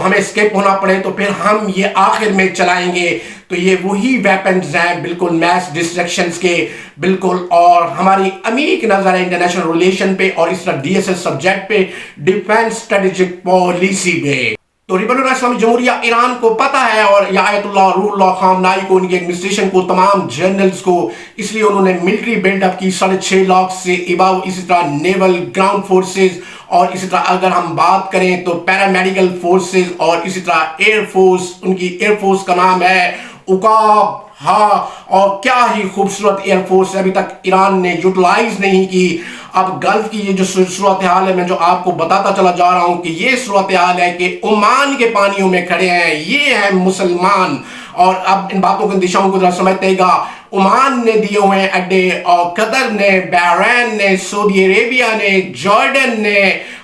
ہمیں اسکیپ ہونا پڑے تو پھر ہم یہ آخر میں چلائیں گے. تو یہ وہی ویپنز ہیں بالکل میس ڈسٹرکشنز کے بالکل. اور ہماری عمیق نظر ہے انٹرنیشنل ریلیشن پہ اور اس طرح ڈی ایس ایس سبجیکٹ پہ ڈیفینس اسٹریٹجک پالیسی پہ. تو ریپبلک اسلامی جمہوریہ ایران کو پتہ ہے اور آیت اللہ روح اللہ خامنائی کو ان کی ایڈمنسٹریشن کو تمام جنرلز کو اس لیے انہوں نے ملٹری بلڈ اپ کی 6.5 لاکھ سے اباؤ. اسی طرح نیول گراؤنڈ فورسز اور اسی طرح اگر ہم بات کریں تو پیرامیڈیکل فورسز اور اسی طرح ایئر فورس. ان کی ایئر فورس کا نام ہے عقاب. ہاں اور کیا ہی خوبصورت ایئر فورس ابھی تک ایران نے یوٹیلائز نہیں کی. اب گلف کی یہ جو صورتحال ہے میں جو آپ کو بتاتا چلا جا رہا ہوں کہ یہ صورتحال ہے کہ عمان کے پانیوں میں کھڑے ہیں یہ ہیں مسلمان. اور اب ان باتوں کے دشاؤں کو ذرا سمجھتے گا. عمان نے دیے ہوئے ہیں اڈے اور قطر نے بحرین نے سعودی عربیہ نے جارڈن نے.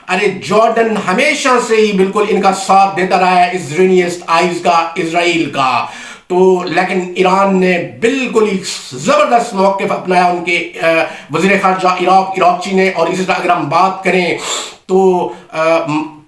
ارے جارڈن ہمیشہ سے ہی بالکل ان کا ساتھ دیتا رہا ہے اسرائیلسٹ آئیز کا اسرائیل کا. تو لیکن ایران نے بالکل ہی زبردست موقف اپنایا ان کے وزیر خارجہ عراقچی نے. اور اسی طرح اگر ہم بات کریں تو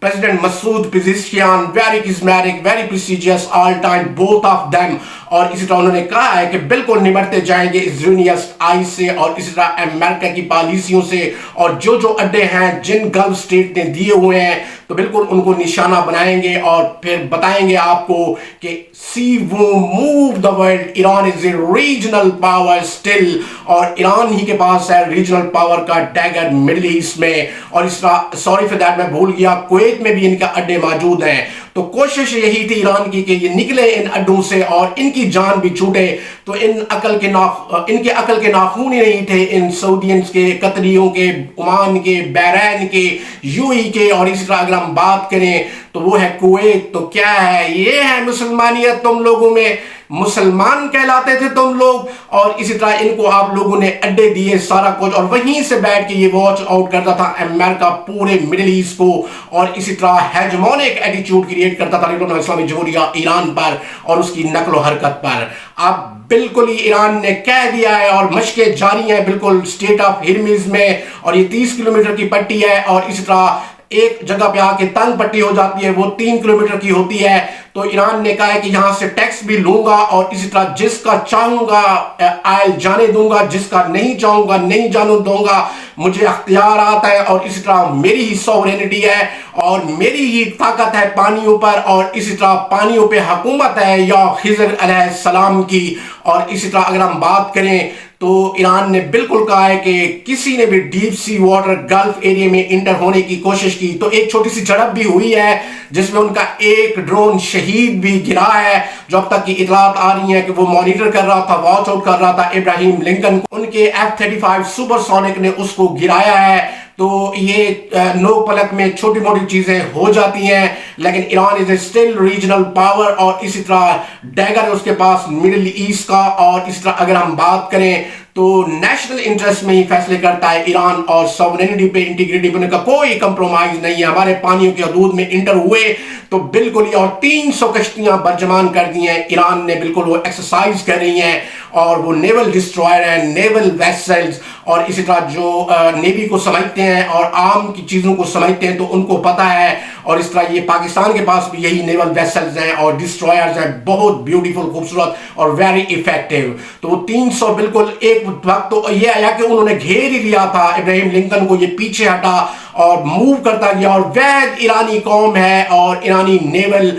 president Masoud Pezeshkian very cosmetic very prestigious all time both of them. اور اسی طرح انہوں نے کہا ہے کہ بالکل نمٹتے جائیں گے اسرائیلسٹ آئیز سے اور اسی طرح امریکہ کی پالیسیوں سے. اور جو اڈے ہیں جن گلف اسٹیٹ نے دیے ہوئے ہیں تو بالکل ان کو نشانہ بنائیں گے اور پھر بتائیں گے آپ کو کہ سی وہ move the world. Iran is a regional power still اور ایران ہی کے پاس ہے ریجنل پاور کا ڈیگر مڈل ایسٹ میں. اور اس طرح سوری فار دیٹ میں بھول گیا کویت میں بھی ان کا اڈے موجود ہیں. تو کوشش یہی تھی ایران کی کہ یہ نکلے ان اڈوں سے اور ان کی جان بھی چھوٹے. تو ان کے عقل کے ناخون ہی نہیں تھے ان سعودینز کے قطریوں کے عمان کے بحرین کے یو ای کے. اور اسی طرح اگر ہم بات کریں تو وہ ہے کویت. تو کیا ہے یہ ہے مسلمانیت تم لوگوں میں. مسلمان کہلاتے تھے تم لوگ اور اسی طرح ان کو آپ لوگوں نے اڈے دیے سارا کچھ اور وہیں سے بیٹھ کے یہ واچ آؤٹ کرتا تھا امریکہ پورے مڈل ایسٹ کو. اور اسی طرح ہیجمونک ایٹیٹیوڈ کریٹ کرتا تھا ریپبلک اسلامی جمہوریہ ایران پر اور اس کی نقل و حرکت پر. اب بالکل ہی ایران نے کہہ دیا ہے اور مشقیں جاری ہیں بالکل اسٹیٹ آف ہرمز میں. اور یہ 30 کلومیٹر کی پٹی ہے اور اسی طرح ایک جگہ پہ آ کے تنگ پٹی ہو جاتی ہے وہ 3 کلومیٹر کی ہوتی ہے. تو ایران نے کہا ہے کہ یہاں سے ٹیکس بھی لوں گا اور اسی طرح جس کا چاہوں گا آئل جانے دوں گا جس کا نہیں چاہوں گا نہیں جانے دوں گا. مجھے اختیارات ہے اور اسی طرح میری ہی سوورینٹی ہے اور میری ہی طاقت ہے پانیوں پر. اور اسی طرح پانیوں پہ حکومت ہے یا خضر علیہ السلام کی. اور اسی طرح اگر ہم بات کریں تو ایران نے بالکل کہا ہے کہ کسی نے بھی deep sea water golf area میں انٹر ہونے کی کوشش کی تو ایک چھوٹی سی جھڑپ بھی ہوئی ہے جس میں ان کا ایک ڈرون شہید بھی گرا ہے. جو اب تک کی اطلاعات آ رہی ہیں کہ وہ مانیٹر کر رہا تھا واچ آؤٹ کر رہا تھا ابراہیم لنکن کو. ان کے F-35 سپر سونک نے اس کو گرایا ہے. تو یہ نو پلک میں چھوٹی موٹی چیزیں ہو جاتی ہیں لیکن ایران از اے اسٹل ریجنل پاور. اور اسی طرح ڈیگر اس کے پاس مڈل ایسٹ کا. اور اسی طرح اگر ہم بات کریں تو نیشنل انٹرسٹ میں ہی فیصلے کرتا ہے ایران اور سوورینٹی پہ انٹیگریٹی پہ ان کا کوئی کمپرومائز نہیں ہے. ہمارے پانیوں کے حدود میں انٹر ہوئے تو بالکل ہی اور 300 کشتیاں برجمان کر دی ہیں ایران نے. بالکل وہ ایکسرسائز کر رہی ہیں اور وہ نیول ڈسٹرائر ہیں نیول ویسلز. اور اسی طرح جو نیوی کو سمجھتے ہیں اور عام کی چیزوں کو سمجھتے ہیں تو ان کو پتہ ہے. اور اس طرح یہ پاکستان کے پاس بھی یہی نیول ویسلز ہیں اور ڈسٹرائرز ہیں بہت بیوٹیفل خوبصورت اور ویری افیکٹیو. تو وہ 300 بالکل ایک وقت تو یہ آیا کہ انہوں نے گھیر ہی لیا تھا ابراہیم لنکن کو. یہ پیچھے ہٹا اور موو کرتا گیا اور وید ایرانی قوم ہے اور ایرانی نیول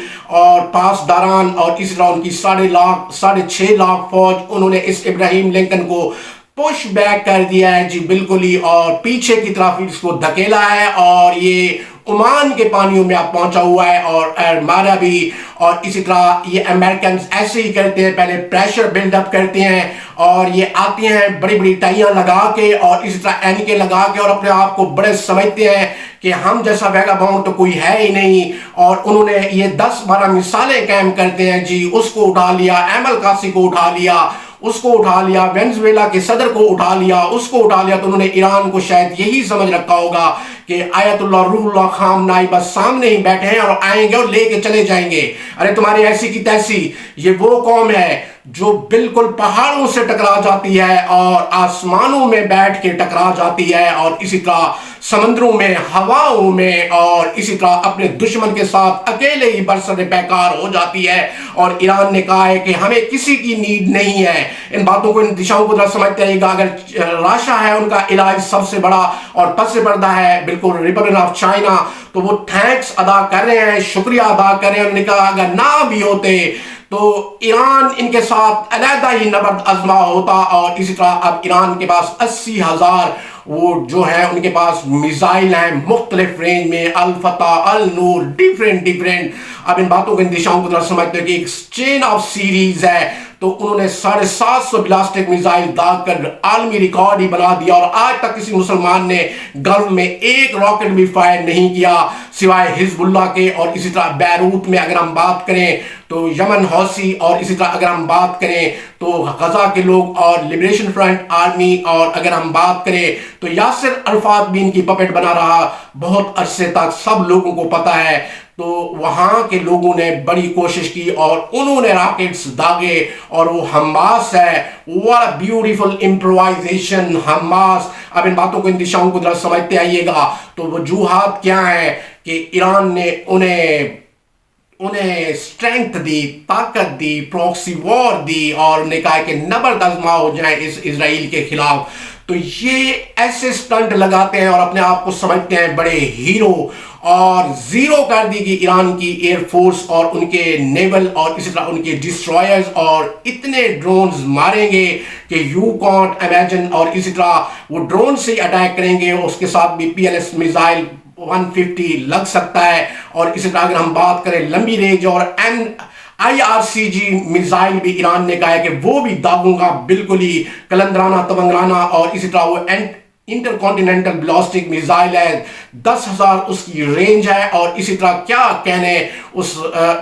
اور پاسداران اور اسی طرح ان کی 6.5 لاکھ فوج انہوں نے اس ابراہیم لنکن کو پش بیک کر دیا ہے جی بالکل ہی. اور پیچھے کی طرف اس کو دھکیلا ہے اور یہ عمان کے پانیوں میں اب پہنچا ہوا ہے اور مارا بھی. اور اسی طرح یہ امریکنز ایسے ہی کرتے ہیں پہلے پریشر بلڈ اپ کرتے ہیں اور یہ آتے ہیں بڑی بڑی ٹائیاں لگا کے اور اسی طرح اینکے لگا کے اور اپنے آپ کو بڑے سمجھتے ہیں کہ ہم جیسا ویگا باؤنڈ تو کوئی ہے ہی نہیں. اور انہوں نے یہ 10-12 مثالیں قائم کرتے ہیں جی. اس کو اٹھا لیا ایمل قاسی کو اٹھا لیا اس کو اٹھا لیا وینزویلا کے صدر کو اٹھا لیا اس کو اٹھا لیا. تو انہوں نے ایران کو شاید یہی سمجھ رکھا ہوگا کہ آیت اللہ روح اللہ خامنائی بس سامنے ہی بیٹھے ہیں اور آئیں گے اور لے کے چلے جائیں گے. ارے تمہاری ایسی کی تیسی. یہ وہ قوم ہے جو بالکل پہاڑوں سے ٹکرا جاتی ہے اور آسمانوں میں بیٹھ کے ٹکرا جاتی ہے اور اسی طرح समंदरों में, हवाओं में और इसी तरह अपने दुश्मन के साथ अकेले ही बरसर पैकार हो जाती है। और ईरान ने कहा है कि हमें किसी की नीड नहीं है। इन बातों को, इन दिशाओं को समझते आइएगा। अगर राशा है उनका इलाज सबसे बड़ा और पस पर्दा है बिल्कुल रिपब्लिक ऑफ चाइना, तो वो थैंक्स अदा कर रहे हैं, शुक्रिया अदा कर रहे हैं। उन्होंने कहा अगर ना भी होते तो ईरान इनके साथ अलहदा ही नबर्द आजमा होता। और इसी तरह अब ईरान के पास 80,000 वो जो है उनके पास मिसाइल हैं मुख्तलिफ रेंज में, अल फतह, अल नूर, डिफरेंट। अब इन बातों को, इन दिशाओं को समझते हैं कि एक चेन ऑफ सीरीज है। तो उन्होंने 750 बैलिस्टिक मिसाइल दाग कर आलमी रिकॉर्ड ही बना दिया। और आज तक किसी मुसलमान ने गल्फ में एक रॉकेट भी फायर नहीं किया सिवाय हिजबुल्लाह के। और इसी तरह बैरूत में अगर हम बात करें तो यमन हौसी, और इसी तरह अगर हम बात करें तो गजा के लोग और लिबरेशन फ्रंट आर्मी, और अगर हम बात करें तो यासिर अरफात भी इनकी पपेट बना रहा बहुत अरसे तक, सब लोगों को पता है। तो वहां के लोगों ने बड़ी कोशिश की और उन्होंने रॉकेट्स दागे। और वो हमास है, what a beautiful improvisation Hamas. अब इन बातों को, इन दिशाओं को जरा समझते आइएगा। तो वजूहात क्या है कि ईरान ने उन्हें स्ट्रेंथ दी, ताकत दी, प्रॉक्सी वॉर दी, और उन्हें कहा कि नबर्द आजमा हो जाए इस इजराइल के खिलाफ। तो ये ऐसे स्टंट लगाते हैं और अपने आप को समझते हैं बड़े हीरो, और जीरो कर दी कि ईरान की एयरफोर्स और उनके नेवल और इसी तरह उनके डिस्ट्रॉयर्स, और इतने ड्रोन्स मारेंगे कि यू कांट इमेजिन। और इसी तरह वो ड्रोन से अटैक करेंगे, उसके साथ भी PLS मिसाइल 150 लग सकता है। और इसी तरह अगर हम बात करें लंबी रेंज और IRCG मिसाइल भी ईरान ने कहा है कि वो भी दागूंगा बिल्कुल ही कलंदराना तवंगराना। और इसी तरह वो इंटरकॉन्टिनेंटल बैलिस्टिक मिसाइल है, 10,000 उसकी रेंज है। और इसी तरह क्या कहने उस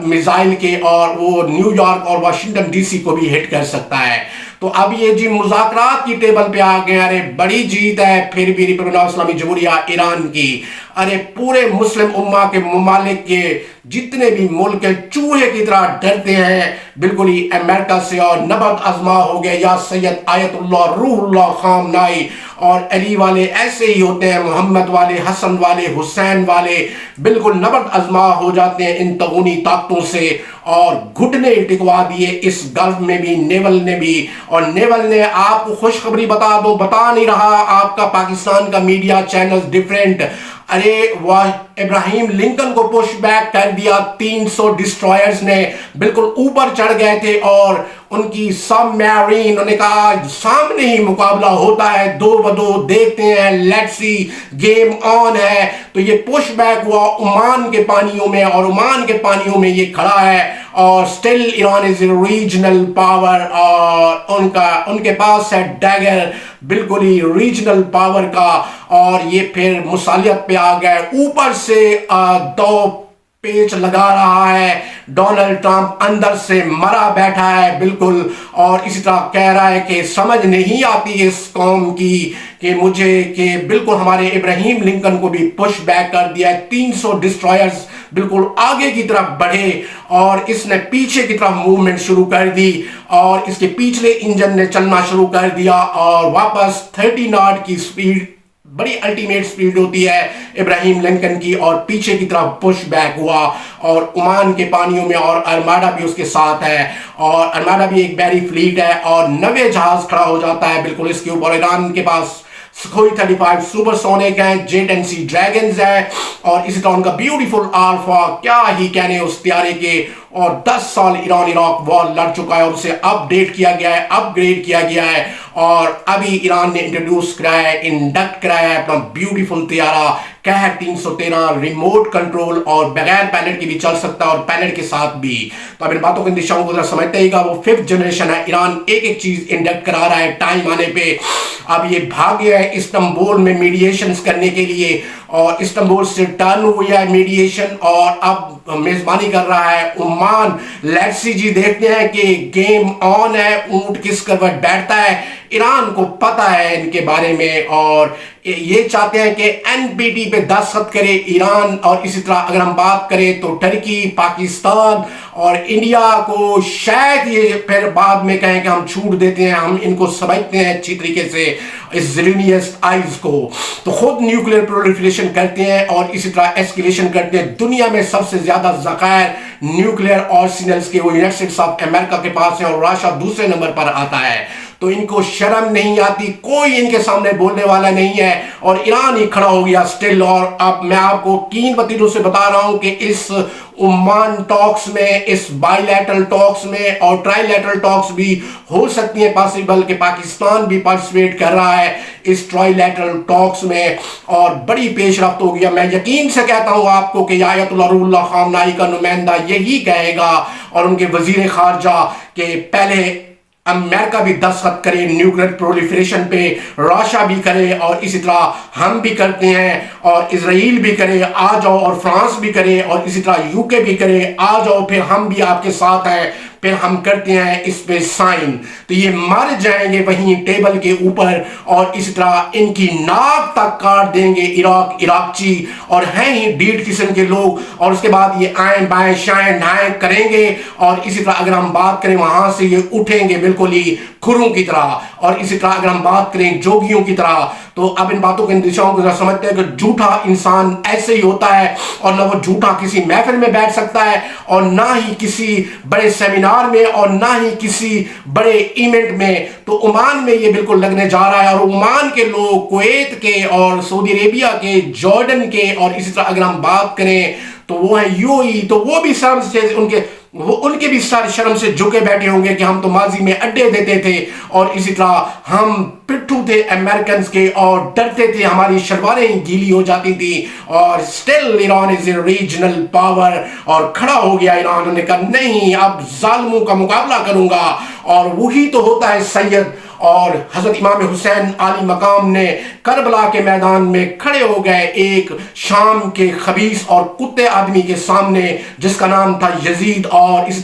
मिसाइल के, और वो न्यूयॉर्क और वाशिंगटन DC को भी हिट कर सकता है। तो अब ये जी मुज़ाकरात की टेबल पे आ गए। अरे बड़ी जीत है फिर भी रिपब्लिक इस्लामी जमहूरिया ईरान की। अरे पूरे मुस्लिम उम्मा के ममालिक के जितने भी मुल्क के चूहे की तरह डरते हैं बिल्कुल ही अमेरिका से, और नबर्द आजमा हो गए या सैयद आयतुल्लाह रूहुल्लाह खामनाई, और अली वाले ऐसे ही होते हैं, मोहम्मद वाले, हसन वाले, हुसैन वाले बिल्कुल नबर्द आजमा हो जाते हैं इन तगूनी ताकतों से। और घुटने टिकवा दिए इस गल्फ में भी नेवल ने भी। और नेवल ने, आपको खुशखबरी बता दो, बता नहीं रहा आपका पाकिस्तान का मीडिया चैनल डिफरेंट, अरे वह इब्राहिम लिंकन को पुश बैक कर दिया। 300 डिस्ट्रॉयर्स ने बिल्कुल ऊपर चढ़ गए थे और उनकी सबमरीन, उन्होंने कहा सामने ही मुकाबला होता है, 2-2 देखते हैं, लेट्स सी, गेम ऑन है। तो ये पुश बैक हुआ ओमान के पानियों में, और ओमान के पानियों में ये खड़ा है। और still Iran is regional power, और उनके पास है डैगर बिल्कुल ही रीजनल पावर का। और ये फिर मुसालियत पे आ गए, ऊपर से 2 पेच लगा रहा है। डोनाल्ड ट्रंप अंदर से मरा बैठा है बिल्कुल, और इसी तरह कह रहा है कि समझ नहीं आती इस कौम की कि बिल्कुल हमारे इब्राहिम लिंकन को भी पुश बैक कर दिया है। 300 डिस्ट्रॉयर्स बिल्कुल आगे की तरफ बढ़े और इसने पीछे की तरफ मूवमेंट शुरू कर दी, और इसके पिछले इंजन ने चलना शुरू कर दिया, और वापस 30 नॉट की स्पीड, बड़ी अल्टीमेट स्पीड होती है इब्राहिम लिंकन की, और पीछे की तरफ पुश बैक हुआ। और ओमान के पानियों में, और अरमाडा भी उसके साथ है, और अरमाडा भी एक बड़ी फ्लीट है, और 90 जहाज खड़ा हो जाता है बिल्कुल इसके ऊपर। ईरान के पास सुखोई 35 सुपरसोनिक हैं, जेट एंड सी ड्रैगन्स हैं, और इसी तरह उनका ब्यूटीफुल अल्फा, क्या ही कहने उस त्यारे के। और 10 साल ईरान इराक वॉर लड़ चुका है और उसे अपडेट किया गया है, अपग्रेड किया गया है, और अभी ईरान ने इंट्रोड्यूस कराया है, इंडक्ट कराया है अपना ब्यूटीफुल त्यारा कह 313 रिमोट कंट्रोल, और बगैर पायलट की भी चल सकता है और पायलट के साथ भी। तो अब इन बातों की दिशाओं को समझते ही वो 5th जनरेशन है। ईरान एक एक चीज इंडक्ट करा रहा है टाइम आने पे। अब ये भाग गया है इस्तांबुल में मीडिएशंस करने के लिए, और इस्तांबुल से टर्न हुई है मीडिएशन, और अब मेजबानी कर रहा है ओमान। लेट्स सी जी, देखते हैं कि गेम ऑन है, ऊंट किस करवट बैठता है। ईरान को पता है इनके बारे में, और ये चाहते हैं कि NPT पे दस्तखत करे ईरान। और इसी तरह अगर हम बात करें तो टर्की, पाकिस्तान और इंडिया को शायद ये फिर बाद में कहें कि हम छूट देते हैं, हम इनको समझते हैं अच्छी तरीके से। इस ज़िलीनियस आइज को, तो खुद न्यूक्लियर प्रोलिफरेशन करते हैं और इसी तरह एस्केलेशन करते हैं। दुनिया में सबसे ज्यादा ज़खायर न्यूक्लियर आर्सेनल्स के वो यूनाइटेड स्टेट्स ऑफ अमेरिका के पास है और रशिया दूसरे नंबर पर आता है। तो इनको शर्म नहीं आती, कोई इनके सामने बोलने वाला नहीं है और ईरान ही खड़ा हो गया स्टिल। और अब मैं आपको कीन पतीलों से बता रहा हूं कि इस ओमान टॉक्स में, इस बायलैटरल टॉक्स में और ट्राइलैटरल टॉक्स भी हो सकती है पॉसिबल, कि पाकिस्तान भी पार्टिसिपेट कर रहा है इस ट्राइलैटरल टॉक्स में और बड़ी पेशरफ्त हो गया। मैं यकीन से कहता हूं आपको कि आयतुल्लाह रुहुल्लाह खामनाई का नुमाइंदा यही कहेगा और उनके वजीर खारजा के पहले अमेरिका भी दस्तखत करे न्यूक्लियर प्रोलिफरेशन पे, रशिया भी करे और इसी तरह हम भी करते हैं और इजराइल भी करे, आ जाओ, और फ्रांस भी करे और इसी तरह यूके भी करे, आ जाओ, फिर हम भी आपके साथ हैं, फिर हम करते हैं इस पे साइन। तो ये मर जाएंगे वहीं टेबल के ऊपर और इसी तरह इनकी नाक तक काट देंगे इराकची, और हैं ही डीड किस्म के लोग। और उसके बाद ये आए बाएं शाएं ढाएं करेंगे और इसी तरह अगर हम बात करें वहां से ये उठेंगे बिल्कुल ही खुरों की तरह, और इसी तरह अगर हम बात करें जोगियों की तरह। तो अब इन बातों के दिशाओं को समझते हैं कि झूठा इंसान ऐसे ही होता है और ना वो झूठा किसी महफिल में बैठ सकता है और ना ही किसी बड़े सेमिनार में और ना ही किसी बड़े इवेंट में। तो ओमान में ये बिल्कुल लगने जा रहा है और ओमान के लोग कुवैत के और सऊदी अरेबिया के, जॉर्डन के और इसी तरह अगर हम बात करें तो वो है यूएई, तो वो भी शर्म से उनके भी सारे शर्म से झुके बैठे होंगे कि हम तो माजी में अड्डे देते थे और इसी तरह हम पिट्ठू थे अमेरिकन के और डरते थे, हमारी शलवारें गीली हो जाती थी। और still Iran is a regional power और खड़ा हो गया ईरान ने कहा नहीं, अब जालिमों का मुकाबला करूंगा। और वही तो होता है सैयद। और हजरत इमाम हुसैन आली मकाम ने करबला के मैदान में खड़े हो गए एक शाम के खबीस और कुत्ते आदमी के सामने जिसका नाम था यजीद, और इस